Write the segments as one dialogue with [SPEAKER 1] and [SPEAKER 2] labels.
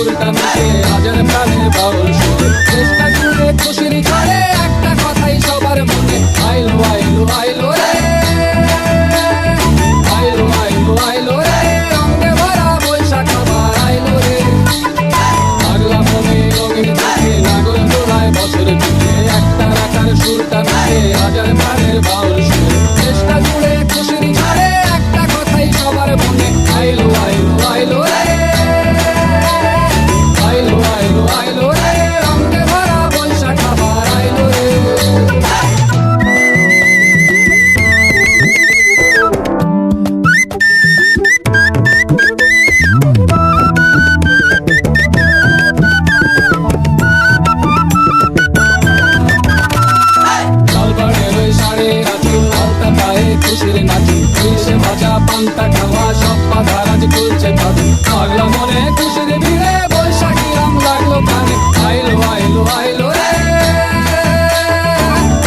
[SPEAKER 1] সুরটা মিশে হাজার প্রাণের বাউল সুরে দেশটা জুড়ে খুশির ঝড়ে একটা কথাই সবার মনে আইলো আইলো আইলো রে আইলো আইলো আইলো রে রঙে ভরা বৈশাখ আবার আইলো রে পাগলা মনে রঙিন চোখে নাগর দোলায় বছর জুড়ে একটা রাখার সুরটা মিশে হাজার প্রাণের বাউল সুরে দেশটা জুড়ে খুশির ঝড়ে একটা কথাই সবার মনে আইলো আইলো আইলো রে আইলো আইলো আইলো রে রঙে ভরা বৈশাখ আবার আইলো রে লালবাড়ের ওই শাড়ি রাখি হালকা পায়ে খুশির নাচি ইলিশে ভাজা পান্তা খাওয়া সব পাতা রাজ খুলছে পাখি পাগলা মনে খুশির ভিড়ে বৈশাখী রং লাগলো কানে আইলো আইলো আইলো রে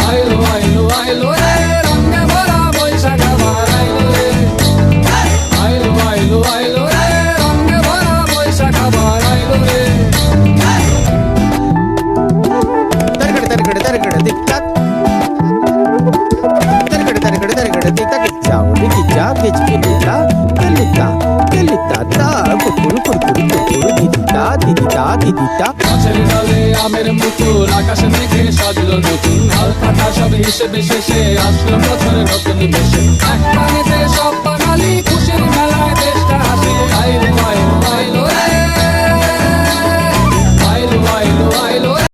[SPEAKER 1] আইলো আইলো আইলো রে রঙে ভরা বৈশাখ আবার আইলো রে আইলো আইলো আইলো রে রঙে ভরা বৈশাখ আবার আইলো রে
[SPEAKER 2] तरगड़ तरगड़ तरगड़ दिख तक तरगड़ तरगड़ तरगड़ दिख तक जाओ दिखी जा किच किलिता किलिता किलिता ता कुकुर कुकुर कुकुर दिदिता दिदिता दिदिता
[SPEAKER 1] গাছের ডালে আমের মুকুল আকাশে মেঘে সাজলো নতুন হাল কাটা সব হিসেবে শেষে আসলো বছরের নতুন বেশে এক পানিতে সব বাঙালি খুশির মেলায় দেশটা হাসে আইলো আইলো আইলো